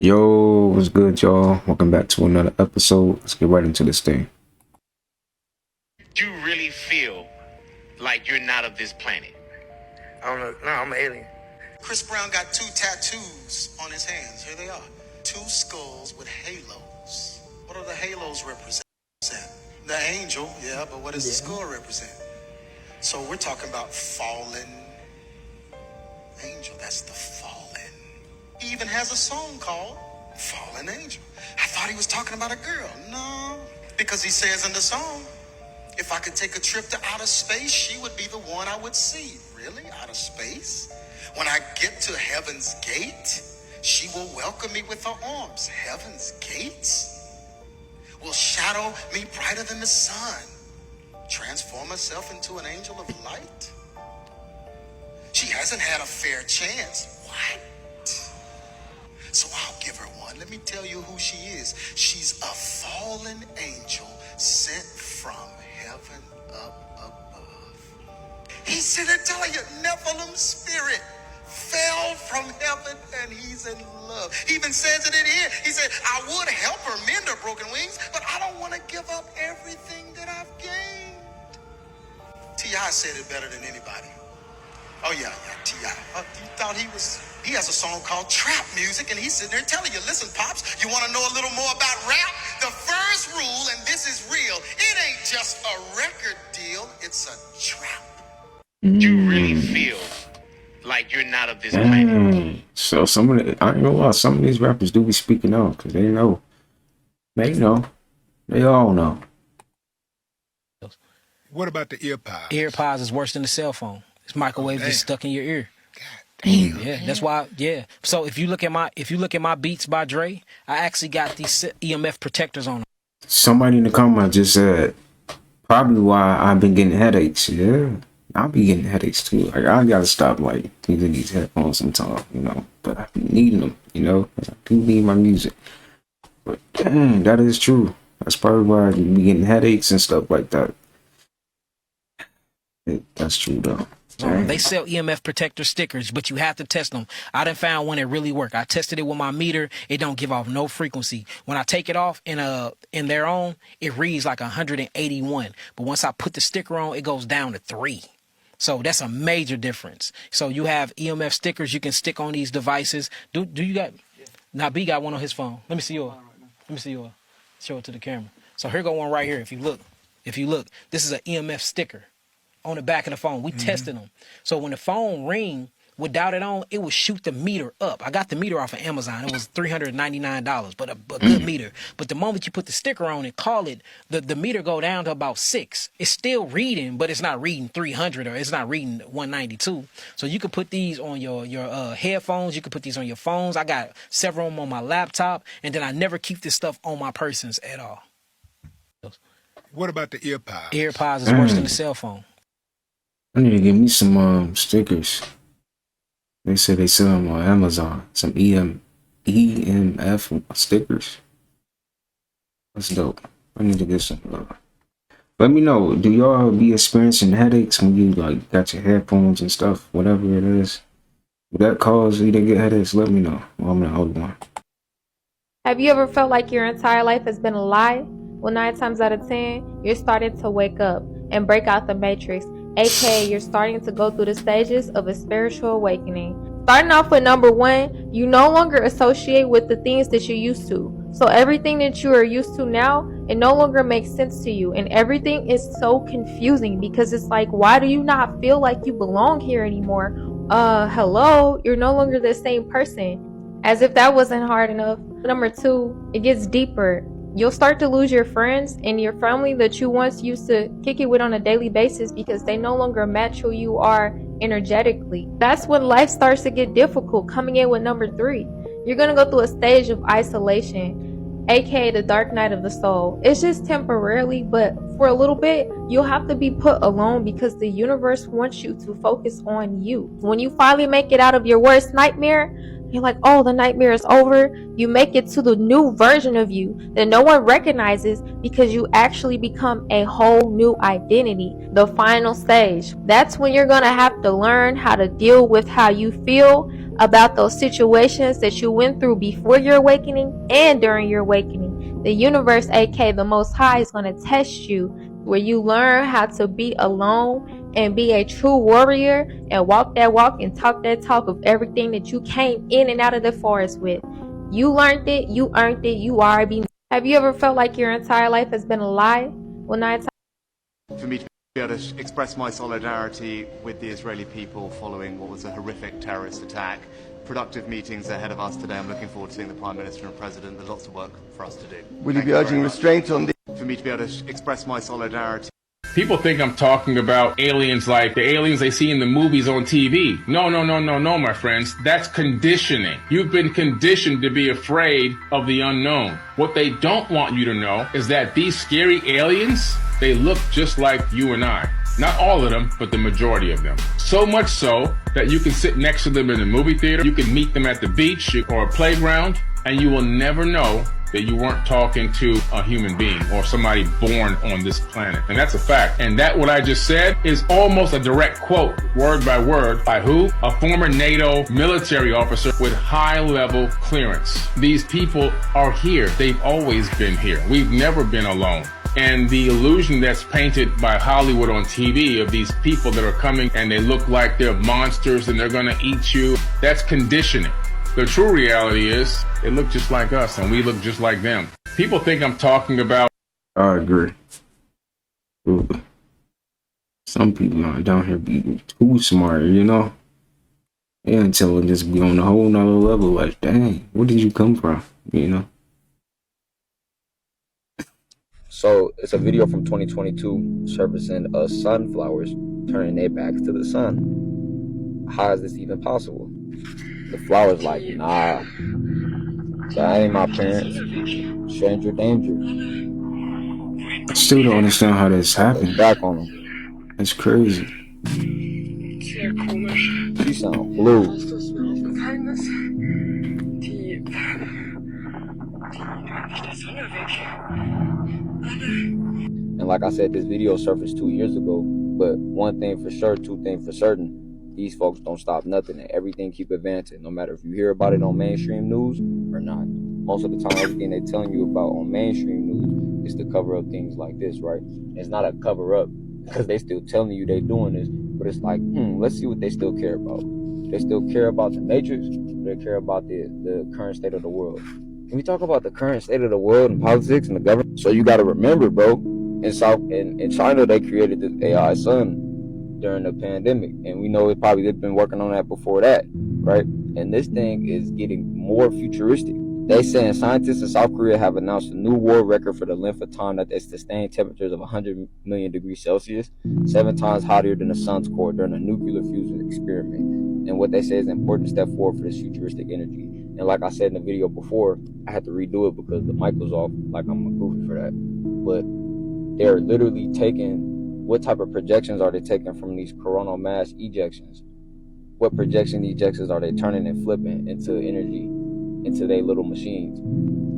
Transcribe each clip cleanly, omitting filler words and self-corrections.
Yo, what's good, y'all? Welcome back to another episode. Let's get right into this thing. Do you really feel like you're not of this planet? I don't know. No, I'm an alien. Chris Brown got two tattoos on his hands. Here they are. Two skulls with halos. What do the halos represent? The angel, yeah, but what does the skull represent? So we're talking about fallen angel. That's the fallen. He even has a song called Fallen Angel. I thought he was talking about a girl. No, because he says in the song, if I could take a trip to outer space, she would be the one I would see. Really? Outer space? When I get to heaven's gate, she will welcome me with her arms. Heaven's gates will shadow me brighter than the sun, transform herself into an angel of light. She hasn't had a fair chance. What? So I'll give her one. Let me tell you who she is. She's a fallen angel sent from heaven up above. He's sitting there telling you, Nephilim spirit fell from heaven and he's in love. He even says it in here. He said, I would help her mend her broken wings, but I don't want to give up everything that I've gained. T.I. said it better than anybody. Oh, yeah, T.I. You thought he has a song called Trap Music, and he's sitting there telling you, listen, Pops, you want to know a little more about rap? The first rule, and this is real, it ain't just a record deal, it's a trap. Do you really feel like you're not of this planet? So I ain't gonna lie, some of these rappers do be speaking out because they know. They know. They all know. What about the ear pods? Ear pods is worse than the cell phone. It's microwave just stuck in your ear. Damn. Yeah, that's why. Yeah. So if you look at my Beats by Dre, I actually got these EMF protectors on them. Somebody in the comment just said, probably why I've been getting headaches. Yeah, I'll be getting headaches too. Like, I gotta stop using these headphones sometimes, but I be needing them, I do need my music. But dang, that is true. That's probably why I be getting headaches and stuff like that. That's true though. They sell EMF protector stickers, but you have to test them. I done found one that really work. I tested it with my meter. It don't give off no frequency. When I take it off in their own, it reads like 181. But once I put the sticker on, it goes down to 3. So that's a major difference. So you have EMF stickers you can stick on these devices. Do you got? Yeah. Now B got one on his phone. Let me see yours. Let me see yours. Show it to the camera. So here go one right here. If you look, this is an EMF sticker on the back of the phone. We tested them. So when the phone ring without it on, it would shoot the meter up. I got the meter off of Amazon. It was $399, but a good meter. But the moment you put the sticker on and call it, the meter go down to about 6. It's still reading, but it's not reading 300 or it's not reading 192. So you could put these on your headphones. You could put these on your phones. I got several of them on my laptop, and then I never keep this stuff on my persons at all. What about the ear pods? Ear pods is worse than the cell phone. I need to get me some stickers. They say they sell them on Amazon. Some EMF stickers. That's dope. I need to get some. Let me know. Do y'all be experiencing headaches when you got your headphones and stuff, whatever it is? Would that cause you to get headaches? Let me know. Well, I'm the only one. Have you ever felt like your entire life has been a lie? Well, 9 times out of 10, you're starting to wake up and break out the matrix. AKA, you're starting to go through the stages of a spiritual awakening. Starting off with number 1, you no longer associate with the things that you used to. So everything that you are used to now, it no longer makes sense to you. And everything is so confusing because it's like, why do you not feel like you belong here anymore? Hello, you're no longer the same person. As if that wasn't hard enough. Number 2, it gets deeper. You'll start to lose your friends and your family that you once used to kick it with on a daily basis because they no longer match who you are energetically. That's when life starts to get difficult. Coming in with number 3, you're going to go through a stage of isolation, aka the dark night of the soul. It's just temporarily, but for a little bit, you'll have to be put alone because the universe wants you to focus on you. When you finally make it out of your worst nightmare, you're like, oh, the nightmare is over. You make it to the new version of you that no one recognizes because you actually become a whole new identity. The final stage. That's when you're going to have to learn how to deal with how you feel about those situations that you went through before your awakening and during your awakening. The universe, aka the Most High, is going to test you where you learn how to be alone and be a true warrior and walk that walk and talk that talk of everything that you came in and out of the forest with. You learned it, you earned it, you are be. Have you ever felt like your entire life has been a lie? Well, now it's for me to be able to express my solidarity with the Israeli people following what was a horrific terrorist attack. Productive meetings ahead of us today. I'm looking forward to seeing the Prime Minister and President. There's lots of work for us to do. Will you be urging restraint on the... For me to be able to express my solidarity. People think I'm talking about aliens like the aliens they see in the movies on TV. No, my friends. That's conditioning. You've been conditioned to be afraid of the unknown. What they don't want you to know is that these scary aliens, they look just like you and I. Not all of them, but the majority of them. So much so that you can sit next to them in the movie theater, you can meet them at the beach or a playground, and you will never know that you weren't talking to a human being or somebody born on this planet. And that's a fact. And that what I just said is almost a direct quote, word by word, by who? A former NATO military officer with high-level clearance. These people are here. They've always been here. We've never been alone. And the illusion that's painted by Hollywood on TV of these people that are coming and they look like they're monsters and they're gonna eat you, that's conditioning. The true reality is, they look just like us and we look just like them. People think I'm talking about... I agree. Ooh. Some people are down here be too smart, you know? Their intelligence be on a whole nother level, like, dang, where did you come from, you know? So it's a video from 2022 surfacing sunflowers turning their backs to the sun. How is this even possible? The flower's like, nah, that ain't my parents. Stranger danger. I still don't understand how this happened. Back on them. That's crazy. She sound blue. And like I said, this video surfaced 2 years ago, but one thing for sure, two things for certain, these folks don't stop nothing and everything keep advancing, no matter if you hear about it on mainstream news or not. Most of the time, everything they're telling you about on mainstream news is to cover up things like this, right? It's not a cover up because they still telling you they doing this, but it's like, let's see what they still care about. They still care about the matrix, or they care about the current state of the world. When we talk about the current state of the world and politics and the government, so you got to remember, bro, in China, they created this AI sun during the pandemic, and we know they've been working on that before that, right? And this thing is getting more futuristic. They saying scientists in South Korea have announced a new world record for the length of time that they sustain temperatures of 100 million degrees Celsius, 7 times hotter than the sun's core during a nuclear fusion experiment. And what they say is an important step forward for this futuristic energy. And like I said in the video before, I had to redo it because the mic was off, like I'm a goofy for that. But they're literally taking, what type of projections are they taking from these coronal mass ejections? What projection ejections are they turning and flipping into energy, into their little machines?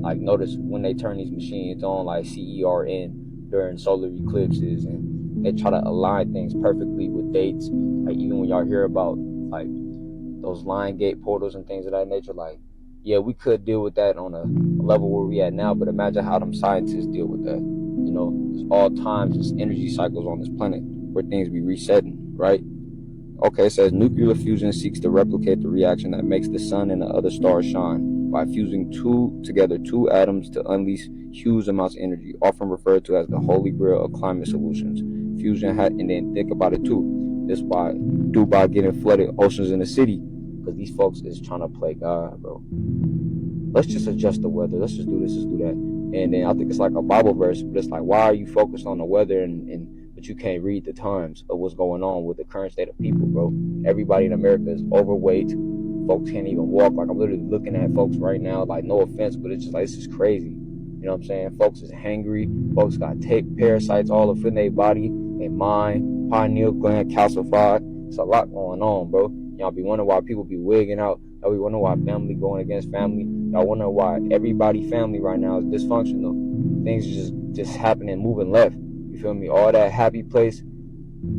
Like, notice when they turn these machines on, like CERN during solar eclipses, and they try to align things perfectly with dates. Like, even when y'all hear about like those line gate portals and things of that nature, like, yeah, we could deal with that on a level where we at now, but imagine how them scientists deal with that. You know, there's all times there's energy cycles on this planet where things be resetting, right? Okay, it says nuclear fusion seeks to replicate the reaction that makes the sun and the other stars shine by fusing together two atoms to unleash huge amounts of energy, often referred to as the holy grail of climate solutions. Fusion and then think about it too. This by getting flooded oceans in the city, because these folks is trying to play God, bro. Let's just adjust the weather. Let's just do this, let's do that. And then I think it's like a Bible verse, but it's like, why are you focused on the weather but you can't read the times of what's going on with the current state of people, bro? Everybody in America is overweight. Folks can't even walk. Like, I'm literally looking at folks right now, like, no offense, but it's just like, this is crazy. You know what I'm saying? Folks is hangry. Folks got parasites all up in their body, their mind, pineal gland calcified. It's a lot going on, bro. Y'all be wondering why people be wigging out. Y'all be wondering why family going against family. Y'all wonder why everybody family right now is dysfunctional. Things just happening, moving left. You feel me? All that happy place,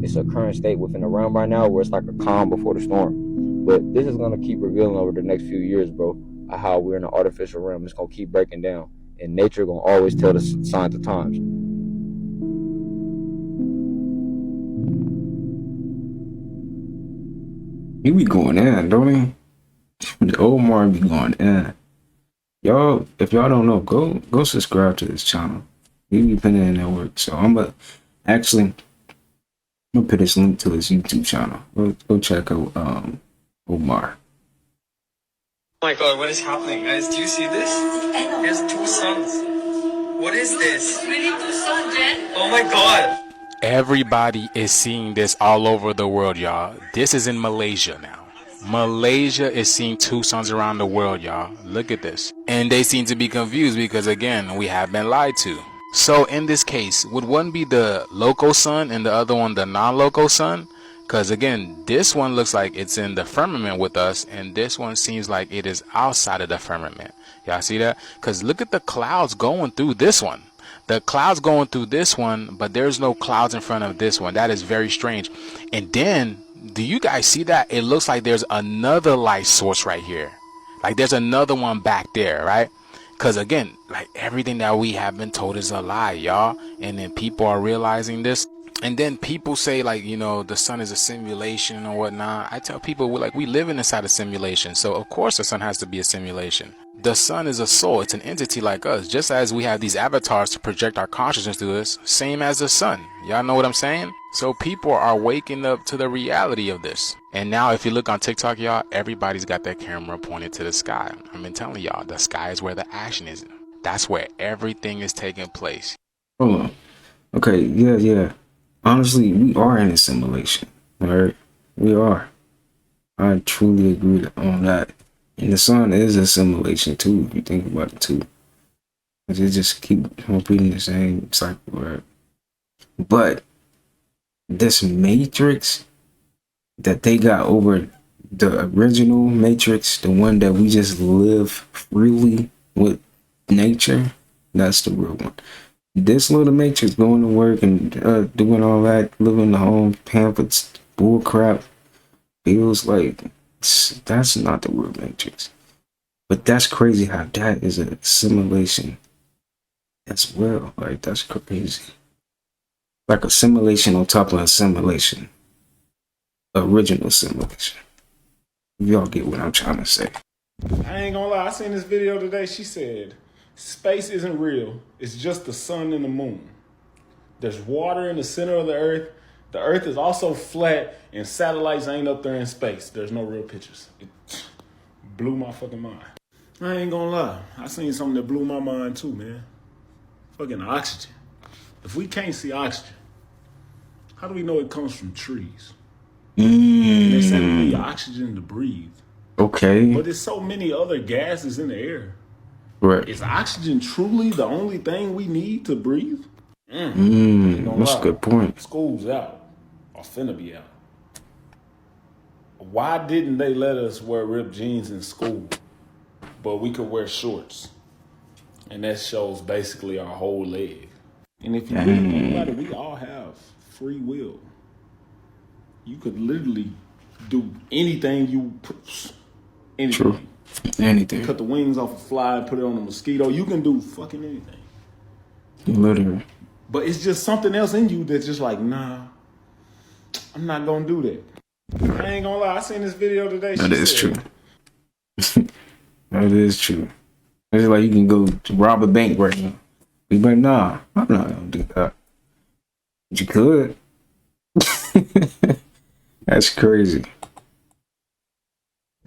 it's a current state within the realm right now where it's like a calm before the storm. But this is gonna keep revealing over the next few years, bro, how we're in an artificial realm. It's gonna keep breaking down, and nature gonna always tell the signs of times. He be going in, don't he? The old Mark be going in. Y'all, if y'all don't know, go subscribe to this channel. He be putting in that work. So I'm gonna put this link to his YouTube channel. Go check out Omar. Oh my god, what is happening, guys? Do you see this? There's 2 suns. What is this? We need 2 suns, Jen. Oh my god. Everybody is seeing this all over the world, y'all. This is in Malaysia now. Malaysia is seeing 2 suns around the world, y'all. Look at this. And they seem to be confused because, again, we have been lied to. So in this case, would one be the local sun and the other one the non-local sun? Because, again, this one looks like it's in the firmament with us, and this one seems like it is outside of the firmament. Y'all see that? Because look at the clouds going through this one. The clouds going through this one, but there's no clouds in front of this one. That is very strange. And then, do you guys see that? It looks like there's another light source right here. Like there's another one back there, right? Because again, like everything that we have been told is a lie, y'all. And then people are realizing this. And then people say, like, you know, the sun is a simulation or whatnot. I tell people, we live inside a simulation. So of course the sun has to be a simulation. The sun is a soul. It's an entity like us. Just as we have these avatars to project our consciousness through this, same as the sun. Y'all know what I'm saying? So people are waking up to the reality of this. And now if you look on TikTok, y'all, everybody's got their camera pointed to the sky. I've been telling y'all, the sky is where the action is. That's where everything is taking place. Hold on. Okay, yeah. Honestly, we are in a simulation. Alright? We are. I truly agree on that. And the sun is a simulation too, if you think about it too. It just keep repeating the same cycle, right? But this matrix that they got over the original matrix, the one that we just live freely with nature, that's the real one. This little matrix going to work and doing all that, living the home, pamphlets, bull crap, feels like that's not the real matrix. But that's crazy how that is a simulation as well. Like, that's crazy. Like a simulation on top of a simulation. Original simulation. Y'all get what I'm trying to say. I ain't gonna lie, I seen this video today. She said, space isn't real. It's just the sun and the moon. There's water in the center of the earth. The earth is also flat and satellites ain't up there in space. There's no real pictures. It blew my fucking mind. I ain't gonna lie. I seen something that blew my mind too, man. Fucking oxygen. If we can't see oxygen, how do we know it comes from trees? They said we need oxygen to breathe. Okay. But there's so many other gases in the air. Right. Is oxygen truly the only thing we need to breathe? That's a good point. School's out. Or finna be out. Why didn't they let us wear ripped jeans in school, but we could wear shorts? And that shows basically our whole leg. And if you think about it, we all have free will. You could literally do anything you put. Anything. True. Anything. Cut the wings off a fly, put it on a mosquito. You can do fucking anything. Literally. But it's just something else in you that's just like, nah, I'm not gonna do that. I ain't gonna lie, I seen this video today. That is true. That is true. It's like you can go to rob a bank right now. But nah, I'm not gonna do that. But you could. That's crazy.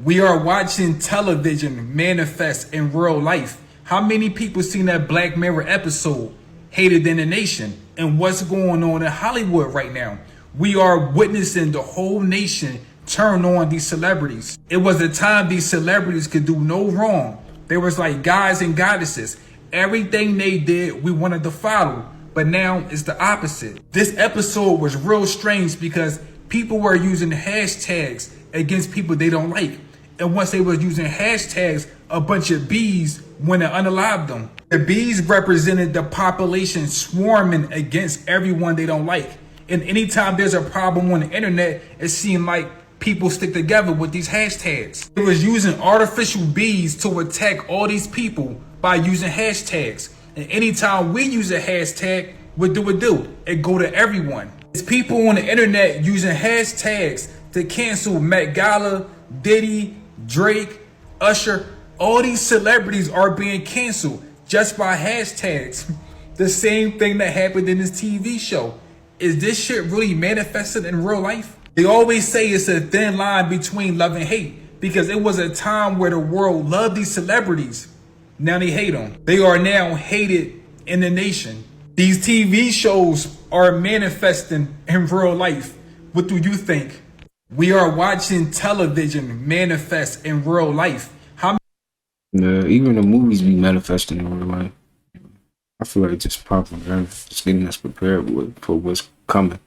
We are watching television manifest in real life. How many people seen that Black Mirror episode, Hated in the Nation, and what's going on in Hollywood right now? We are witnessing the whole nation turn on these celebrities. It was a time these celebrities could do no wrong. They was like gods and goddesses. Everything they did, we wanted to follow. But now it's the opposite. This episode was real strange because people were using hashtags against people they don't like. And once they were using hashtags, a bunch of bees went and unalived them. The bees represented the population swarming against everyone they don't like. And anytime there's a problem on the internet, it seemed like people stick together with these hashtags. It was using artificial bees to attack all these people by using hashtags. And anytime we use a hashtag, what do it do? It go to everyone. It's people on the internet using hashtags to cancel Met Gala, Diddy, Drake, Usher. All these celebrities are being canceled just by hashtags. The same thing that happened in this TV show. Is this shit really manifested in real life? They always say it's a thin line between love and hate because it was a time where the world loved these celebrities. Now they hate them. They are now hated in the nation. These TV shows are manifesting in real life. What do you think? We are watching television manifest in real life. Even the movies be manifesting in real life. I feel like just propaganda, just getting us prepared for what's coming.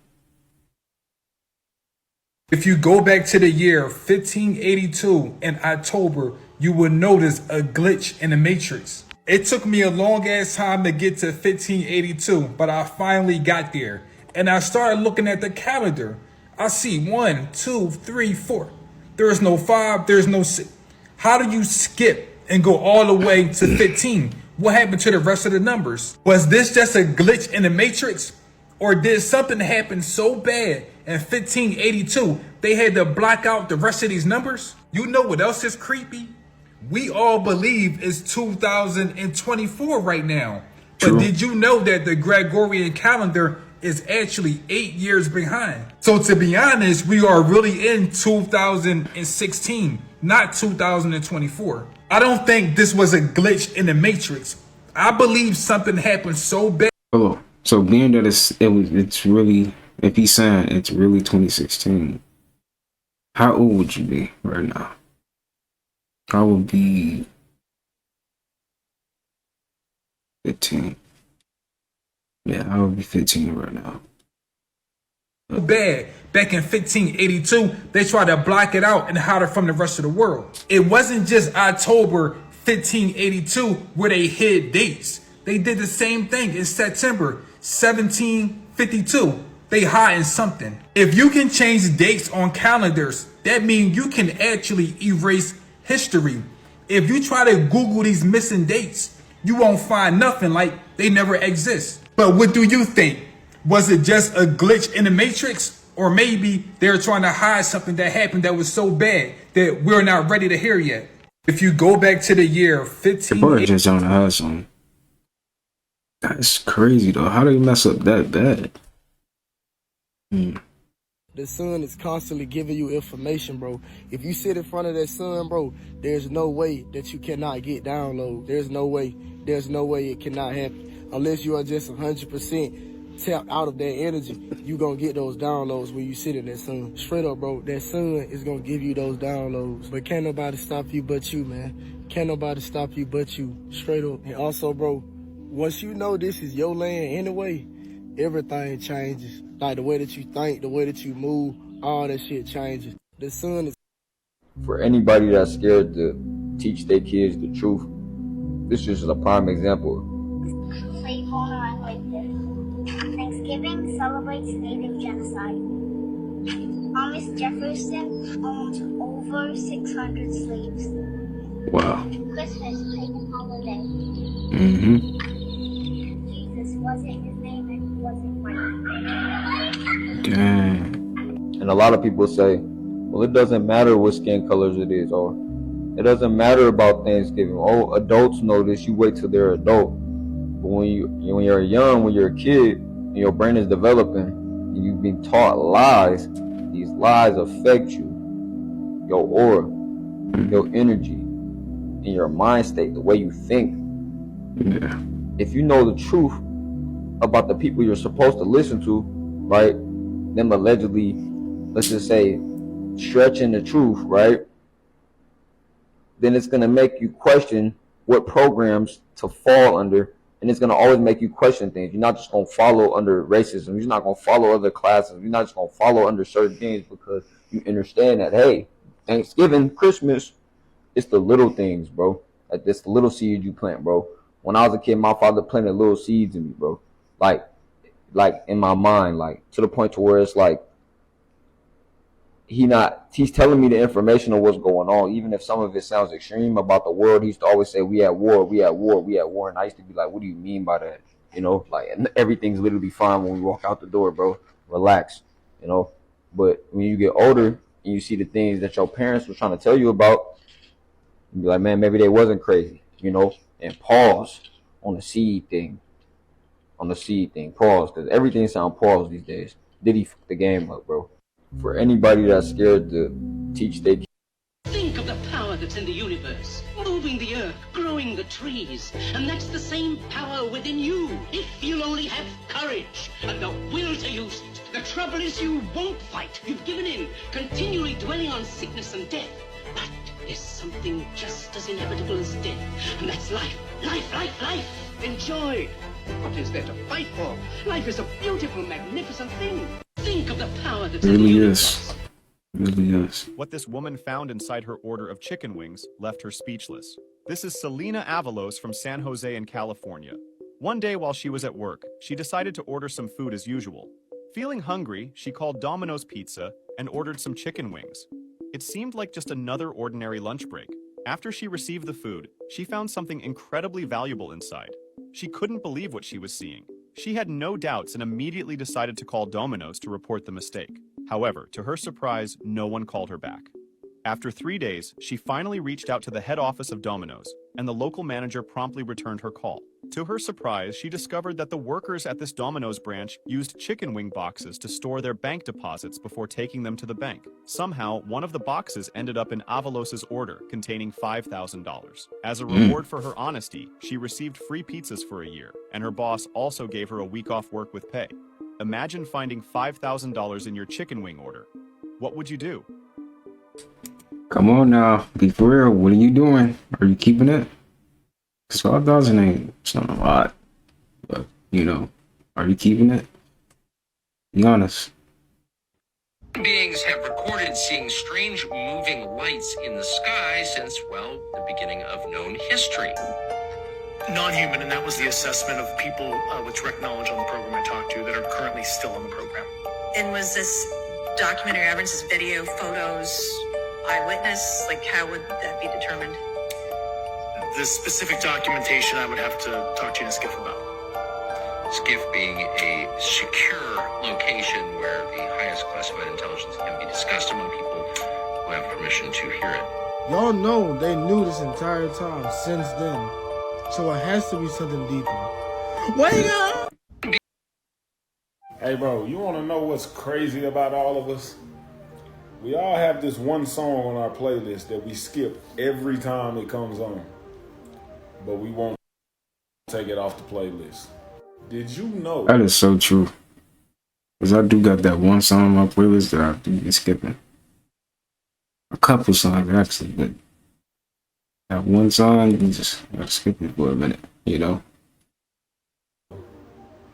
If you go back to the year 1582 in October, you will notice a glitch in the matrix. It took me a long ass time to get to 1582, but I finally got there. And I started looking at the calendar. I see 1, 2, 3, 4. There's no 5, there's no 6. How do you skip and go all the way to 15? What happened to the rest of the numbers? Was this just a glitch in the matrix? Or did something happen so bad in 1582 they had to block out the rest of these numbers? You know what else is creepy? We all believe it's 2024 right now. But True. did you know that the Gregorian calendar is actually 8 years behind? So to be honest, we are really in 2016, not 2024. I don't think this was a glitch in the matrix. I believe something happened so bad. Hello. So being that it's really, if he's saying it's really 2016, how old would you be right now? I would be 15. Yeah, I would be 15 right now. Bad. Back in 1582, they tried to block it out and hide it from the rest of the world. It wasn't just October 1582 where they hid dates. They did the same thing in September 1752. They hiding something. If you can change dates on calendars, that means you can actually erase history. If you try to Google these missing dates, you won't find nothing, like they never exist. But what do you think? Was it just a glitch in the matrix? Or maybe they're trying to hide something that happened that was so bad that we're not ready to hear yet. If you go back to the year 15... They're just trying to hide something. That's crazy though. How do you mess up that bad? The sun is constantly giving you information, bro. If you sit in front of that sun, bro, there's no way that you cannot get download. There's no way it cannot happen. Unless you are just 100% tapped out of that energy, you gonna get those downloads when you sit in that sun. Straight up, bro, that sun is gonna give you those downloads. But can't nobody stop you but you, man. Can't nobody stop you but you. Straight up. And also, bro, once you know this is your land anyway, everything changes. Like the way that you think, the way that you move, all that shit changes. The sun is... For anybody that's scared to teach their kids the truth, this is a prime example. Play going on like this. Thanksgiving celebrates native genocide. Thomas Jefferson owned over 600 slaves. Wow. Christmas, pagan holiday. Jesus wasn't his name and he wasn't white. Dang. And a lot of people say, well, it doesn't matter what skin colors it is, or it doesn't matter about Thanksgiving. Oh, adults know this, you wait till they're adult. But when you're young, when you're a kid, and your brain is developing, and you've been taught lies, these lies affect you, your aura, your energy, and your mind state, the way you think. Yeah. If you know the truth about the people you're supposed to listen to, right? Them allegedly, let's just say, stretching the truth, right? Then it's going to make you question what programs to fall under, and it's going to always make you question things. You're not just going to follow under racism. You're not going to follow other classes. You're not just going to follow under certain things because you understand that, hey, Thanksgiving, Christmas, it's the little things, bro. Like, it's the little seeds you plant, bro. When I was a kid, my father planted little seeds in me, bro. Like in my mind, like to the point to where it's like he's telling me the information of what's going on, even if some of it sounds extreme about the world. He used to always say, we at war, we at war, we at war. And I used to be like, what do you mean by that? You know, like, and everything's literally fine when we walk out the door, bro. Relax, you know. But when you get older and you see the things that your parents were trying to tell you about, you be like, man, maybe they wasn't crazy, you know. And pause on the seed thing. Pause, because everything sounds pause these days. Did he fuck the game up, bro? For anybody that's scared to teach their kids. Think of the power that's in the universe, moving the earth, growing the trees, and that's the same power within you, if you'll only have courage and the will to use it. The trouble is you won't fight. You've given in, continually dwelling on sickness and death. But there's something just as inevitable as death, and that's life. Life. Enjoy. What is there to fight for? Life is a beautiful, magnificent thing. Think of the power that's in the universe. Really is. What this woman found inside her order of chicken wings left her speechless. This is Selena Avalos from San Jose in California. One day while she was at work, she decided to order some food as usual. Feeling hungry, she called Domino's Pizza and ordered some chicken wings. It seemed like just another ordinary lunch break. After she received the food, she found something incredibly valuable inside. She couldn't believe what she was seeing. She had no doubts and immediately decided to call Domino's to report the mistake. However, to her surprise, no one called her back. After 3 days, she finally reached out to the head office of Domino's, and the local manager promptly returned her call. To her surprise, she discovered that the workers at this Domino's branch used chicken wing boxes to store their bank deposits before taking them to the bank. Somehow, one of the boxes ended up in Avalos's order, containing $5,000. As a reward for her honesty, she received free pizzas for a year, and her boss also gave her a week off work with pay. Imagine finding $5,000 in your chicken wing order. What would you do? Come on now, be for real. What are you doing? Are you keeping it? Because 5,000 ain't, it's not a lot. But, you know, are you keeping it? Be honest. Beings have recorded seeing strange moving lights in the sky since, well, the beginning of known history. Non-human, and that was the assessment of people with direct knowledge on the program I talked to that are currently still on the program. And was this documentary evidence, this video, photos, eyewitness? Like, how would that be determined? The specific documentation I would have to talk to you in a SCIF about. SCIF being a secure location where the highest classified intelligence can be discussed among people who have permission to hear it. Y'all know they knew this entire time since then. So it has to be something deeper. Wake up! Hey, bro, you want to know what's crazy about all of us? We all have this one song on our playlist that we skip every time it comes on. But we won't take it off the playlist. Did you know? That is so true. Because I do got that one song on my playlist that I do be skipping. A couple songs, actually, but that one song, you just gotta skip it for a minute, you know?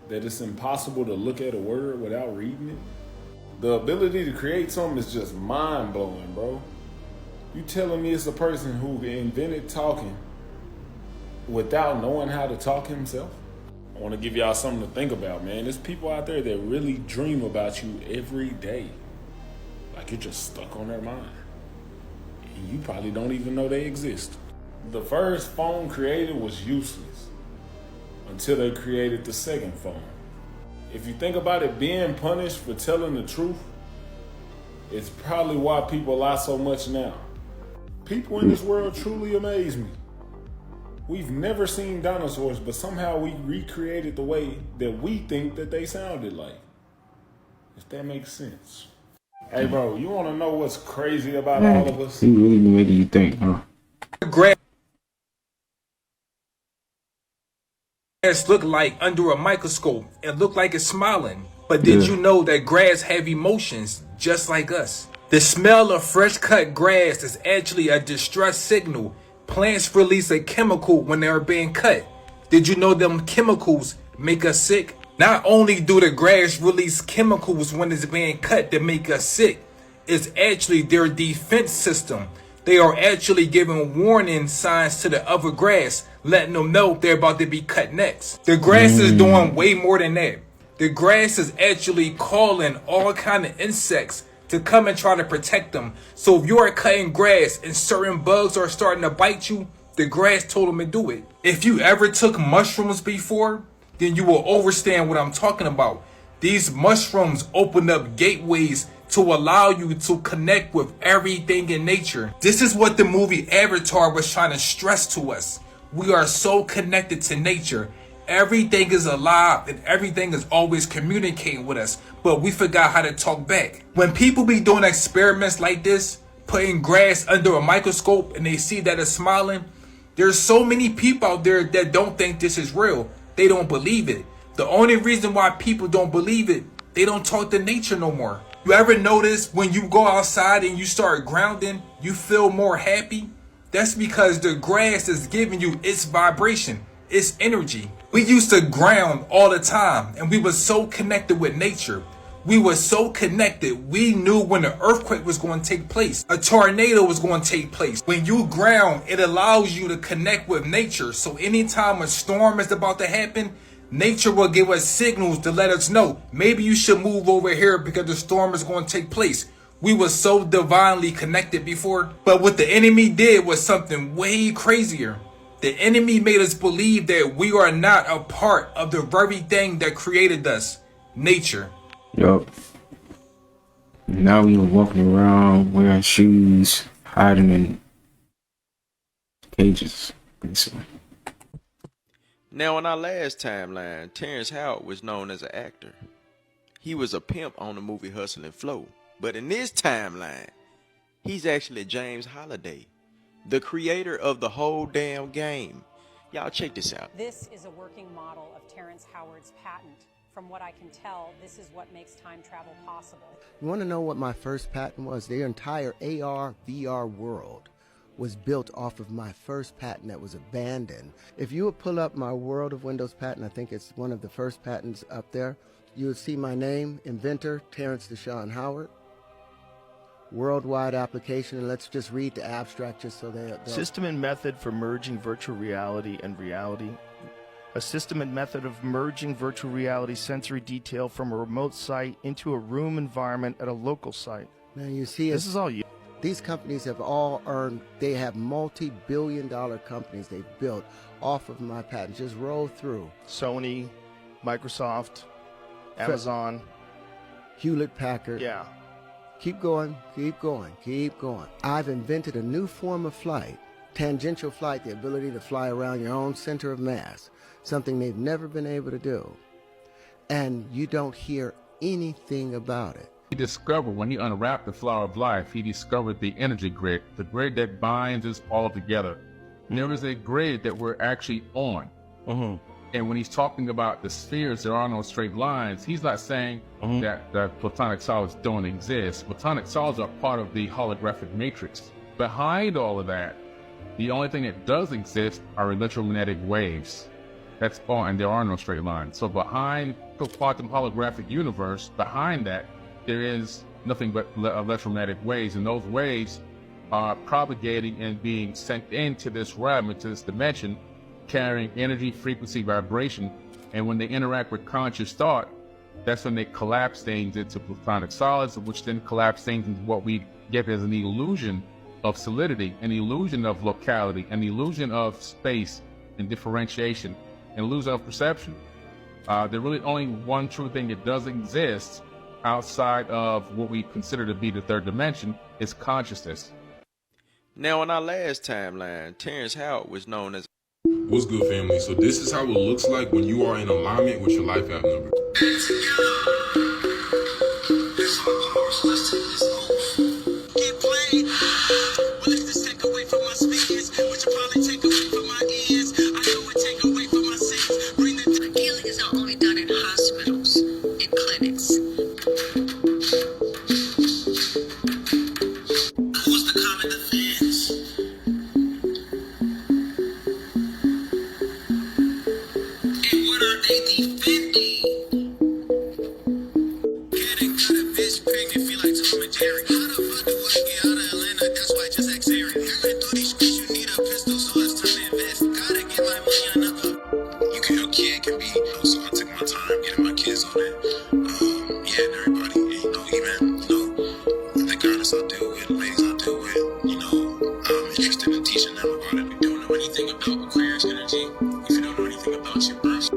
That it's impossible to look at a word without reading it. The ability to create something is just mind-blowing, bro. You telling me it's a person who invented talking without knowing how to talk himself? I want to give y'all something to think about, man. There's people out there that really dream about you every day. Like you're just stuck on their mind. And you probably don't even know they exist. The first phone created was useless until they created the second phone. If you think about it, being punished for telling the truth, it's probably why people lie so much now. People in this world truly amaze me. We've never seen dinosaurs, but somehow we recreated the way that we think that they sounded like. If that makes sense. Hey, bro, you want to know what's crazy about all of us? He really be making you think, huh? Grass look like under a microscope. It look like it's smiling. But did you know that grass have emotions just like us? The smell of fresh cut grass is actually a distress signal. Plants release a chemical when they are being cut. Did you know them chemicals make us sick? Not only do the grass release chemicals when it's being cut that make us sick, it's actually their defense system. They are actually giving warning signs to the other grass, letting them know they're about to be cut next. The grass is doing way more than that. The grass is actually calling all kind of insects to come and try to protect them. So if you are cutting grass and certain bugs are starting to bite you, the grass told them to do it. If you ever took mushrooms before, then you will understand what I'm talking about. These mushrooms open up gateways to allow you to connect with everything in nature. This is what the movie Avatar was trying to stress to us. We are so connected to nature. Everything is alive and everything is always communicating with us, but we forgot how to talk back. When people be doing experiments like this, putting grass under a microscope and they see that it's smiling, there's so many people out there that don't think this is real. They don't believe it. The only reason why people don't believe it, they don't talk to nature no more. You ever notice when you go outside and you start grounding, you feel more happy? That's because the grass is giving you its vibration, its energy. We used to ground all the time and we were so connected with nature. We were so connected, we knew when an earthquake was going to take place, a tornado was going to take place. When you ground, it allows you to connect with nature. So anytime a storm is about to happen, nature will give us signals to let us know, maybe you should move over here because the storm is going to take place. We were so divinely connected before, but what the enemy did was something way crazier. The enemy made us believe that we are not a part of the very thing that created us, nature. Yup. Now we walking around wearing shoes, hiding in cages, basically. Now, in our last timeline, Terrence Howard was known as an actor. He was a pimp on the movie Hustle and Flow. But in this timeline, he's actually James Holliday, the creator of the whole damn game. Y'all check this out. This is a working model of Terrence Howard's patent. From what I can tell, this is what makes time travel possible. You want to know what my first patent was? The entire AR, VR world was built off of my first patent that was abandoned. If you would pull up my World of Windows patent, I think it's one of the first patents up there, you would see my name, inventor, Terrence Howard. Worldwide application, and let's just read the abstract just so they'll... System and method for merging virtual reality and reality. A system and method of merging virtual reality sensory detail from a remote site into a room environment at a local site. Now you see, this is all you. These companies have all earned, they have multi-billion-dollar companies they've built off of my patent. Just roll through. Sony, Microsoft, Amazon, Hewlett-Packard. Yeah. Keep going, keep going, keep going. I've invented a new form of flight, tangential flight, the ability to fly around your own center of mass, something they've never been able to do. And you don't hear anything about it. He discovered, when he unwrapped the flower of life, he discovered the energy grid, the grid that binds us all together. And there is a grid that we're actually on. And when he's talking about the spheres, there are no straight lines, he's not saying that platonic solids don't exist. Platonic solids are part of the holographic matrix. Behind all of that, the only thing that does exist are electromagnetic waves. That's all, and there are no straight lines. So behind the quantum holographic universe, behind that, there is nothing but electromagnetic waves, and those waves are propagating and being sent into this realm, into this dimension, carrying energy, frequency, vibration, and when they interact with conscious thought, that's when they collapse things into platonic solids, which then collapse things into what we get as an illusion of solidity, an illusion of locality, an illusion of space and differentiation, an illusion of perception. There's really only one true thing that does exist outside of what we consider to be the third dimension, is consciousness. Now, in our last timeline, Terrence Howard was known as... What's good, family? So this is how it looks like when you are in alignment with your life app number. Healing is not only done in hospitals, in clinics. What's the common defense? And what are they defending? Getting got a bitch pregnant, feel like Tom and Jerry. How the fuck do I get out of Atlanta? That's why I just asked Aaron. Hearing through these streets, you need a pistol, so it's time to invest. Gotta get my money on the you can, your kid can be, so I took my time getting my kids on it. Yeah, and everybody, even, starts your birth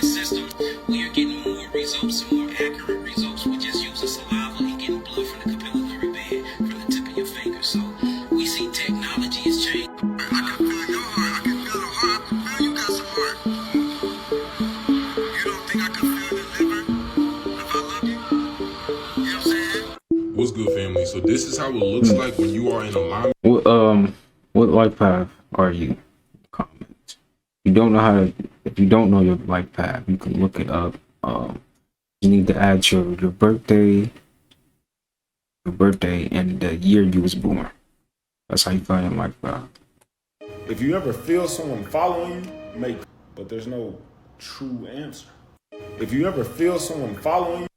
system, we are getting more results and more accurate results. We just use the saliva and getting blood from the capillary bed from the tip of your finger. So we see technology has changed. I can feel your heart. I can feel the heart. I can feel you got some heart. You don't think I can feel the liver if I love you? You know what I'm saying? What's good, family? So this is how it looks like when you are in alignment. What life path are you? Comment. If you don't know your life path, you can look it up. You need to add your birthday and the year you was born. That's how you find your life path. If you ever feel someone following you, but there's no true answer. If you ever feel someone following you,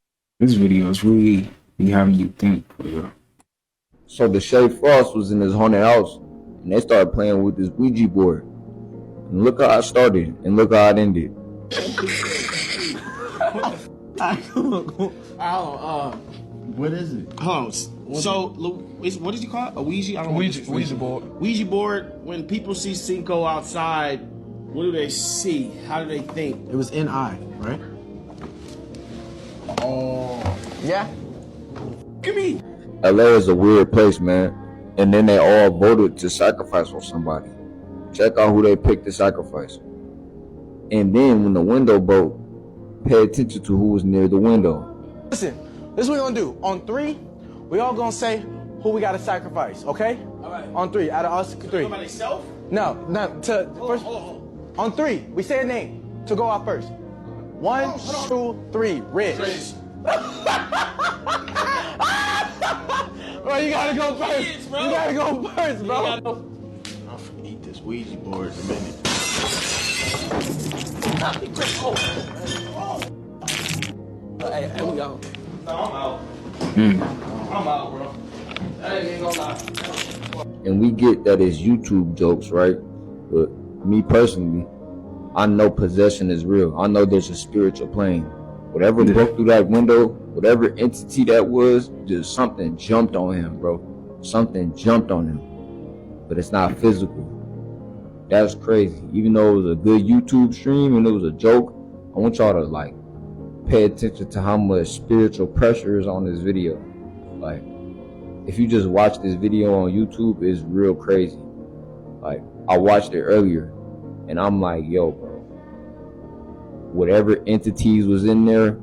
this video is really having you think for real. So the Shay Frost was in his haunted house, and they started playing with this Ouija board. And look how I started, and look how it ended. What is it? Hold on. So, what did you call it? A Ouija? I don't know. Ouija board. Ouija board. When people see Cinco outside, what do they see? How do they think? It was NI, right? Oh. Yeah. Give me. LA is a weird place, man. And then they all voted to sacrifice on somebody. Check out who they picked to sacrifice. And then when the window broke, pay attention to who was near the window. Listen, this is what we're gonna do. On 3, we all gonna say who we gotta sacrifice, okay? All right. On 3, out of us 3. By themselves? No, first. On 3, we say a name to go out first. 1, 2, 3, Rich. Bro, you gotta go first. You gotta go first, bro. I'm finna eat this Ouija board in a minute. Hey, here we go. No, I'm out. I'm out, bro. I ain't gonna lie. And we get that it's YouTube jokes, right? But me personally, I know possession is real. I know there's a spiritual plane. Whatever broke through that window, whatever entity that was, just something jumped on him, bro. Something jumped on him. But it's not physical. That's crazy. Even though it was a good YouTube stream and it was a joke, I want y'all to like pay attention to how much spiritual pressure is on this video. Like, if you just watch this video on YouTube, it's real crazy. Like, I watched it earlier and I'm like, yo, bro, whatever entities was in there,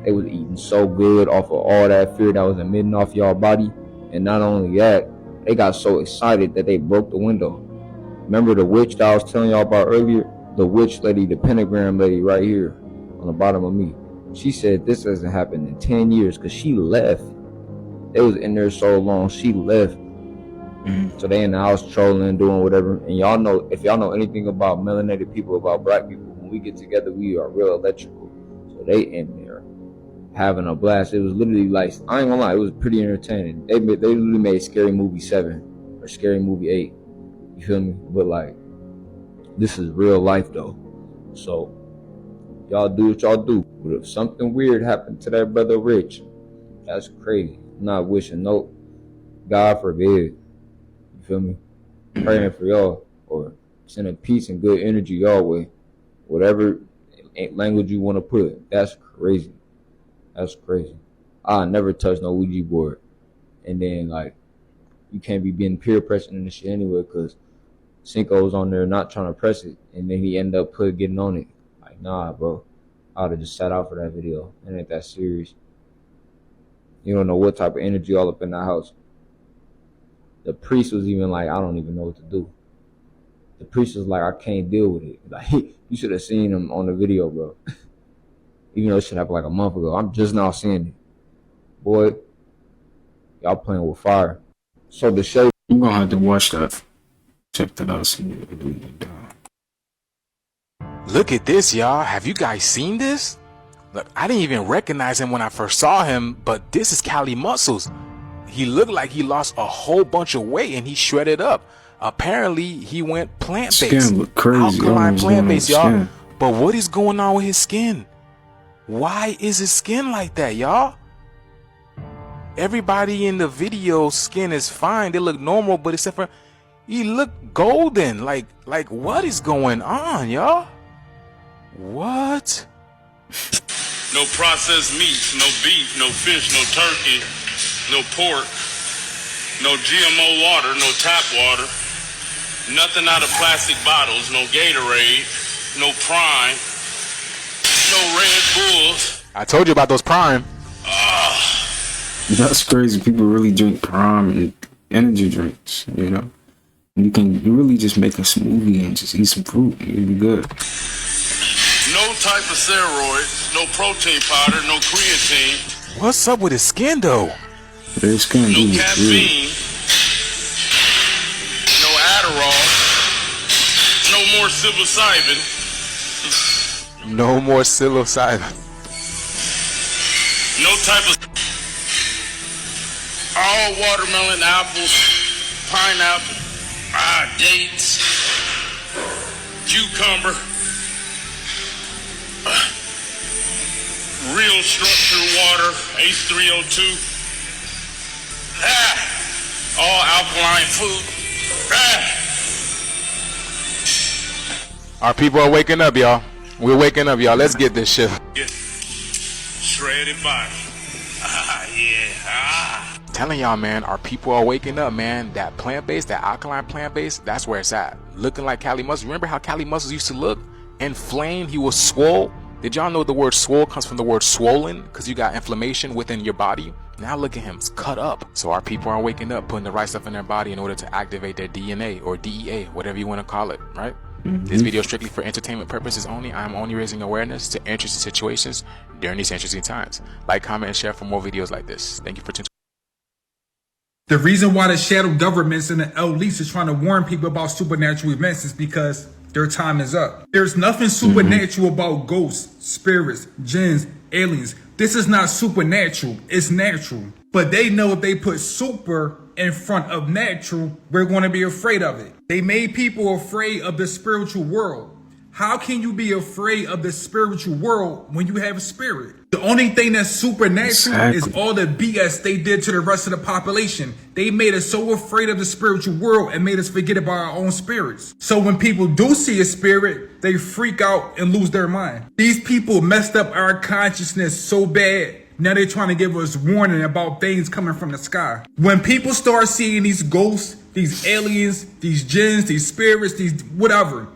they was eating so good off of all that fear that was emitting off y'all body. And not only that, they got so excited that they broke the window. Remember the witch that I was telling y'all about earlier? The witch lady, the pentagram lady right here on the bottom of me. She said this hasn't happened in 10 years because she left. They was in there so long, she left. So they in the house trolling, doing whatever. And y'all know, if y'all know anything about melanated people, about black people, when we get together, we are real electrical. So they in there having a blast. It was literally like, I ain't gonna lie, it was pretty entertaining. They literally made Scary Movie 7 or Scary Movie 8. You feel me? But like, this is real life though. So y'all do what y'all do. But if something weird happened to that brother Rich, that's crazy. I'm not wishing, no, God forbid. You feel me? Praying for y'all, or sending peace and good energy y'all way. Whatever language you want to put. That's crazy. That's crazy. I never touch no Ouija board. And then like, you can't be being peer pressing in the shit anyway, because Cinco's on there not trying to press it, and then he ended up getting on it. Like, nah, bro. I would have just sat out for that video. It ain't that serious. You don't know what type of energy all up in the house. The priest was even like, I don't even know what to do. The priest was like, I can't deal with it. Like, you should have seen him on the video, bro. Even though it should happen like a month ago. I'm just now seeing it. Boy, y'all playing with fire. So the show, I'm gonna have to watch that. Check that out. See what we do. Look at this, y'all. Have you guys seen this? Look, I didn't even recognize him when I first saw him, but this is Cali Muscles. He looked like he lost a whole bunch of weight and he shredded up. Apparently, he went plant-based. Skin look crazy. Alkaline plant-based, y'all. But what is going on with his skin? Why is his skin like that, y'all? Everybody in the video skin is fine. They look normal, but except for He look golden. Like what is going on, y'all? What? No processed meats, no beef, no fish, no turkey, no pork, no GMO water, no tap water, nothing out of plastic bottles, no Gatorade, no Prime, no Red Bulls. I told you about those Prime. That's crazy. People really drink Prime and energy drinks, you know? You can really just make a smoothie and just eat some fruit. You'll be good. No type of steroids, no protein powder, no creatine. What's up with his skin though? Their skin no caffeine, no Adderall, no more psilocybin. No more psilocybin. No type of all watermelon, apples, pineapple, dates, cucumber, real structured water, H3O2, all alkaline food. Our people are waking up, y'all. We're waking up, y'all. Let's get this shit. Shredded body. Telling y'all, man, our people are waking up, man. That plant-based, that alkaline plant-based, that's where it's at. Looking like Cali muscles. Remember how Cali muscles used to look? Inflamed, he was swole. Did y'all know the word swole comes from the word swollen? Because you got inflammation within your body. Now look at him, it's cut up. So our people are waking up, putting the right stuff in their body in order to activate their DNA or DEA, whatever you want to call it, right? This video is strictly for entertainment purposes only. I am only raising awareness to interesting situations during these interesting times. Like, comment, and share for more videos like this. Thank you for tuning. The reason why the shadow governments and the elites are trying to warn people about supernatural events is because their time is up. There's nothing supernatural about ghosts, spirits, jinns, aliens. This is not supernatural, it's natural. But they know if they put super in front of natural, we're going to be afraid of it. They made people afraid of the spiritual world. How can you be afraid of the spiritual world when you have a spirit? The only thing that's supernatural is all the BS they did to the rest of the population. They made us so afraid of the spiritual world and made us forget about our own spirits. So when people do see a spirit, they freak out and lose their mind. These people messed up our consciousness so bad. Now they're trying to give us warning about things coming from the sky. When people start seeing these ghosts, these aliens, these jinns, these spirits, these whatever,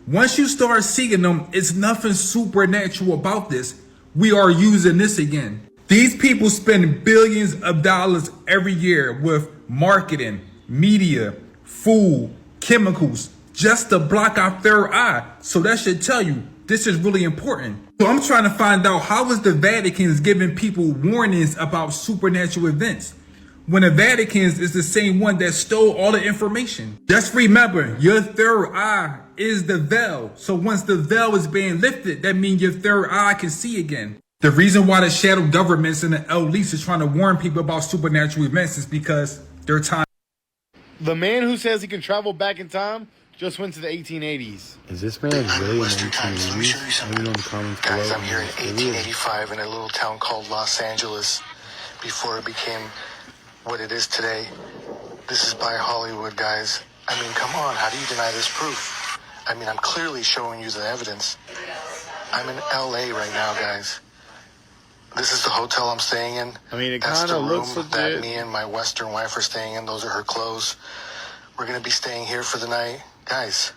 once you start seeing them, it's nothing supernatural about this. We are using this again. These people spend billions of dollars every year with marketing, media, food, chemicals, just to block our third eye. So that should tell you this is really important. So I'm trying to find out, how is the Vatican giving people warnings about supernatural events when the Vatican is the same one that stole all the information? Just remember, your third eye is the veil. So once the veil is being lifted, that means your third eye can see again. The reason why the shadow governments and the elites are trying to warn people about supernatural events is because their time. The man who says he can travel back in time just went to the 1880s. Is this man really in the 1880s? Let me know in the comments below. Guys, I'm here in 1885 in a little town called Los Angeles before it became what it is today. This is by Hollywood, guys. I mean, come on, how do you deny this proof? I mean, I'm clearly showing you the evidence. I'm in LA right now, guys. This is the hotel I'm staying in. I mean, it That's kind the of room looks legit. that me and my Western wife are staying in. Those are her clothes. We're going to be staying here for the night. Guys,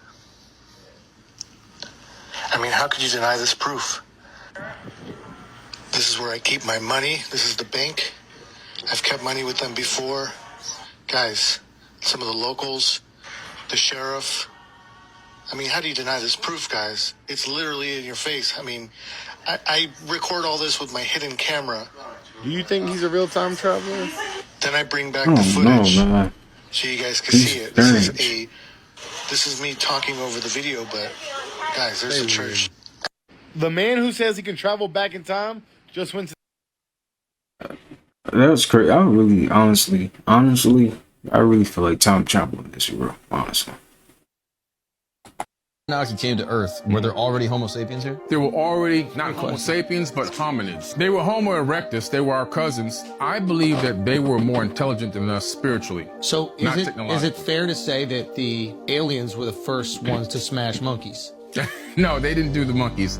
I mean, how could you deny this proof? This is where I keep my money. This is the bank. I've kept money with them before. Guys, some of the locals, the sheriff. I mean, how do you deny this proof, guys? It's literally in your face. I mean, I record all this with my hidden camera. Do you think he's a real time traveler? Then I bring back the footage man. so you guys can see it. This is me talking over the video, but guys, there's a church. The man who says he can travel back in time just went to... That's crazy. I really, honestly, I really feel like time travel is real, honestly. Anunnaki came to Earth, were there already Homo sapiens here? There were already, not Homo sapiens, but hominids. They were Homo erectus, they were our cousins. I believe that they were more intelligent than us spiritually. So is it fair to say that the aliens were the first ones to smash monkeys? No, they didn't do the monkeys.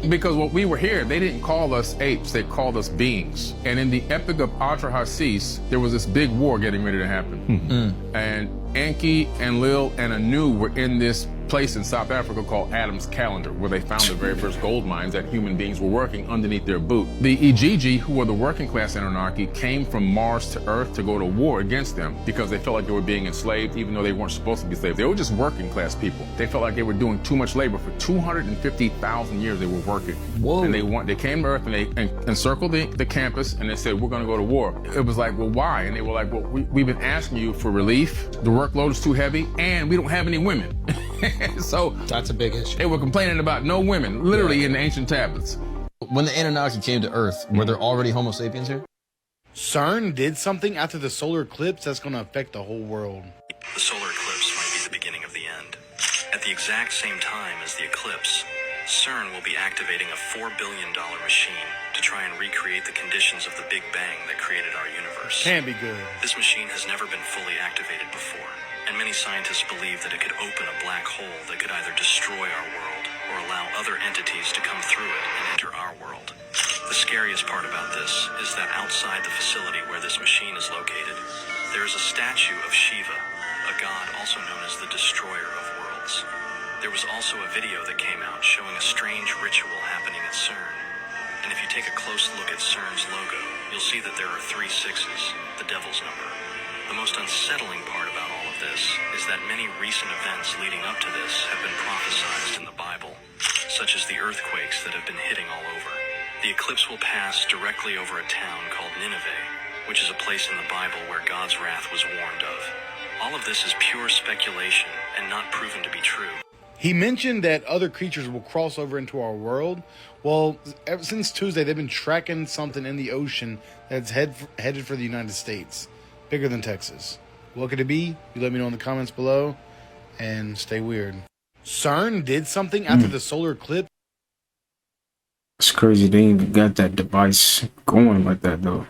Because when we were here, they didn't call us apes, they called us beings. And in the Epic of Atrahasis, there was this big war getting ready to happen. And Enki and Lil and Anu were in this place in South Africa called Adam's Calendar, where they found the very first gold mines that human beings were working underneath their boot. The Igigi, who were the working class Anunnaki, came from Mars to Earth to go to war against them because they felt like they were being enslaved, even though they weren't supposed to be slaves. They were just working class people. They felt like they were doing too much labor. For 250,000 years they were working. Whoa. And they came to Earth and they encircled the campus and they said, we're gonna go to war. It was like, well, why? And they were like, well, we've been asking you for relief. The workload is too heavy and we don't have any women. So that's a big issue. They were complaining about no women, literally in the ancient tablets. When the Anunnaki came to Earth, were there already Homo sapiens here? CERN did something after the solar eclipse that's going to affect the whole world. The solar eclipse might be the beginning of the end. At the exact same time as the eclipse, CERN will be activating a $4 billion machine to try and recreate the conditions of the Big Bang that created our universe. Can't be good. This machine has never been fully activated before, and many scientists believe that it could open a black hole that could either destroy our world or allow other entities to come through it and enter our world. The scariest part about this is that outside the facility where this machine is located, there is a statue of Shiva, a god also known as the destroyer of worlds. There was also a video that came out showing a strange ritual happening at CERN. And if you take a close look at CERN's logo, you'll see that there are 3 sixes, the devil's number. The most unsettling part about all of this is that many recent events leading up to this have been prophesized in the Bible, such as the earthquakes that have been hitting all over. The eclipse will pass directly over a town called Nineveh, which is a place in the Bible where God's wrath was warned of. All of this is pure speculation and not proven to be true. He mentioned that other creatures will cross over into our world. Well, ever since Tuesday, they've been tracking something in the ocean that's headed for the United States. Bigger than Texas. What could it be? You let me know in the comments below. And stay weird. CERN did something after the solar eclipse. It's crazy they even got that device going like that though.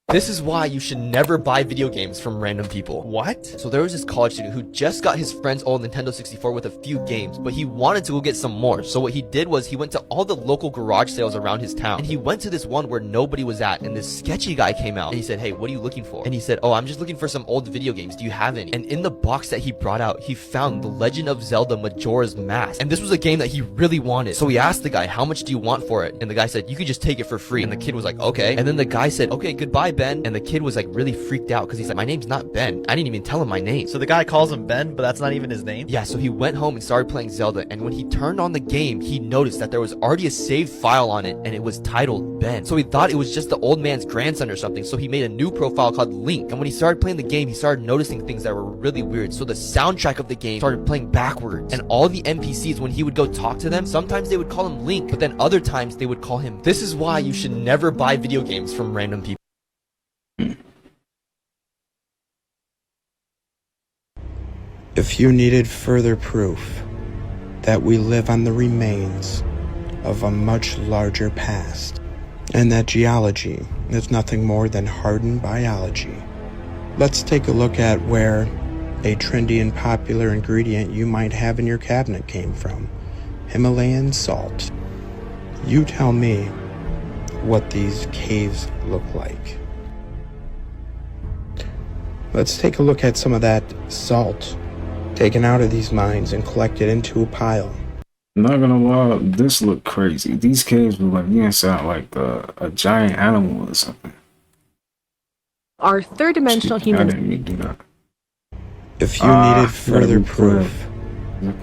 This is why you should never buy video games from random people. What? So there was this college student who just got his friend's old Nintendo 64 with a few games, but he wanted to go get some more. So what he did was he went to all the local garage sales around his town, and he went to this one where nobody was at, and this sketchy guy came out and he said, hey, what are you looking for? And he said, oh, I'm just looking for some old video games. Do you have any? And in the box that he brought out, he found The Legend of Zelda Majora's Mask. And this was a game that he really wanted. So he asked the guy, how much do you want for it? And the guy said, you could just take it for free. And the kid was like, okay. And then the guy said, okay, goodbye, Ben. And the kid was like really freaked out because he's like, my name's not Ben. I didn't even tell him my name. So the guy calls him Ben, but that's not even his name? Yeah, so he went home and started playing Zelda, and when he turned on the game, he noticed that there was already a saved file on it, and it was titled Ben. So he thought it was just the old man's grandson or something, so he made a new profile called Link. And when he started playing the game, he started noticing things that were really weird. So the soundtrack of the game started playing backwards, and all the NPCs, when he would go talk to them, sometimes they would call him Link, but then other times they would call him. This is why you should never buy video games from random people. If you needed further proof that we live on the remains of a much larger past, and that geology is nothing more than hardened biology, let's take a look at where a trendy and popular ingredient you might have in your cabinet came from: Himalayan salt. You tell me what these caves look like. Let's take a look at some of that salt taken out of these mines and collected into a pile. I'm not gonna lie, this look crazy. These caves look like you inside like a giant animal or something. Our third-dimensional I humans. didn't mean to do that. If you needed further proof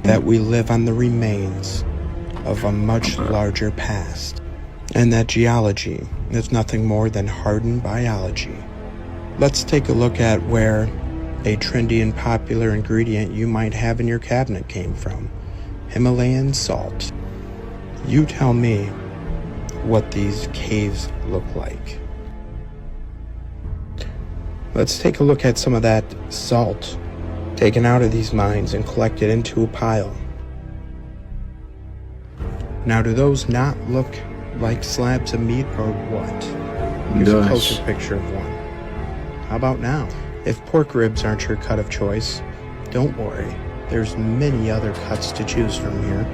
that we live on the remains of a much larger past, and that geology is nothing more than hardened biology, let's take a look at where a trendy and popular ingredient you might have in your cabinet came from: Himalayan salt. You tell me what these caves look like. Let's take a look at some of that salt taken out of these mines and collected into a pile. Now, do those not look like slabs of meat or what? Here's a closer picture of one. How about now? If pork ribs aren't your cut of choice, don't worry. There's many other cuts to choose from here.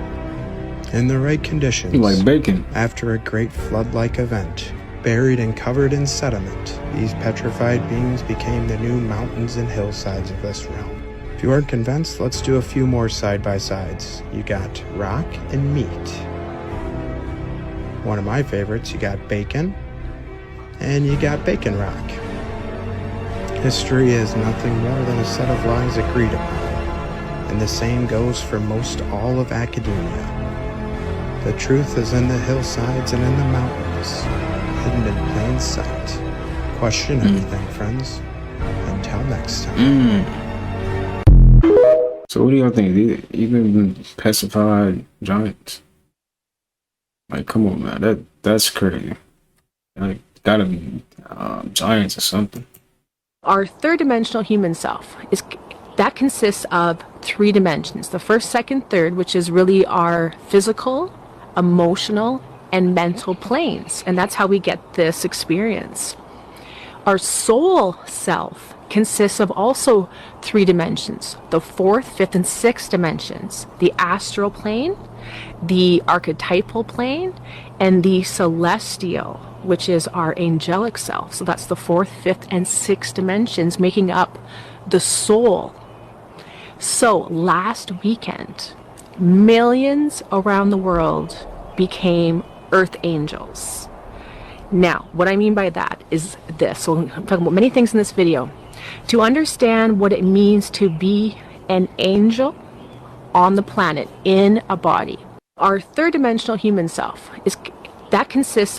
In the right conditions. You like bacon. After a great flood-like event, buried and covered in sediment, these petrified beings became the new mountains and hillsides of this realm. If you aren't convinced, let's do a few more side-by-sides. You got rock and meat. One of my favorites, you got bacon, and you got bacon rock. History is nothing more than a set of lies agreed upon, and the same goes for most all of academia. The truth is in the hillsides and in the mountains, hidden in plain sight. Question everything, friends. Until next time. So what do y'all think? Even pacified giants? Like, come on, man. That's crazy. Like, gotta be giants or something. Our third dimensional human self that consists of 3 dimensions. The first, second, third, which is really our physical, emotional, and mental planes. And that's how we get this experience. Our soul self consists of also 3 dimensions. The 4th, 5th, and 6th dimensions. The astral plane, the archetypal plane, and the celestial, which is our angelic self. So that's the 4th, 5th, and 6th dimensions making up the soul. So last weekend, millions around the world became earth angels. Now, what I mean by that is this. So I'm talking about many things in this video. To understand what it means to be an angel on the planet in a body. Our third dimensional human self that consists.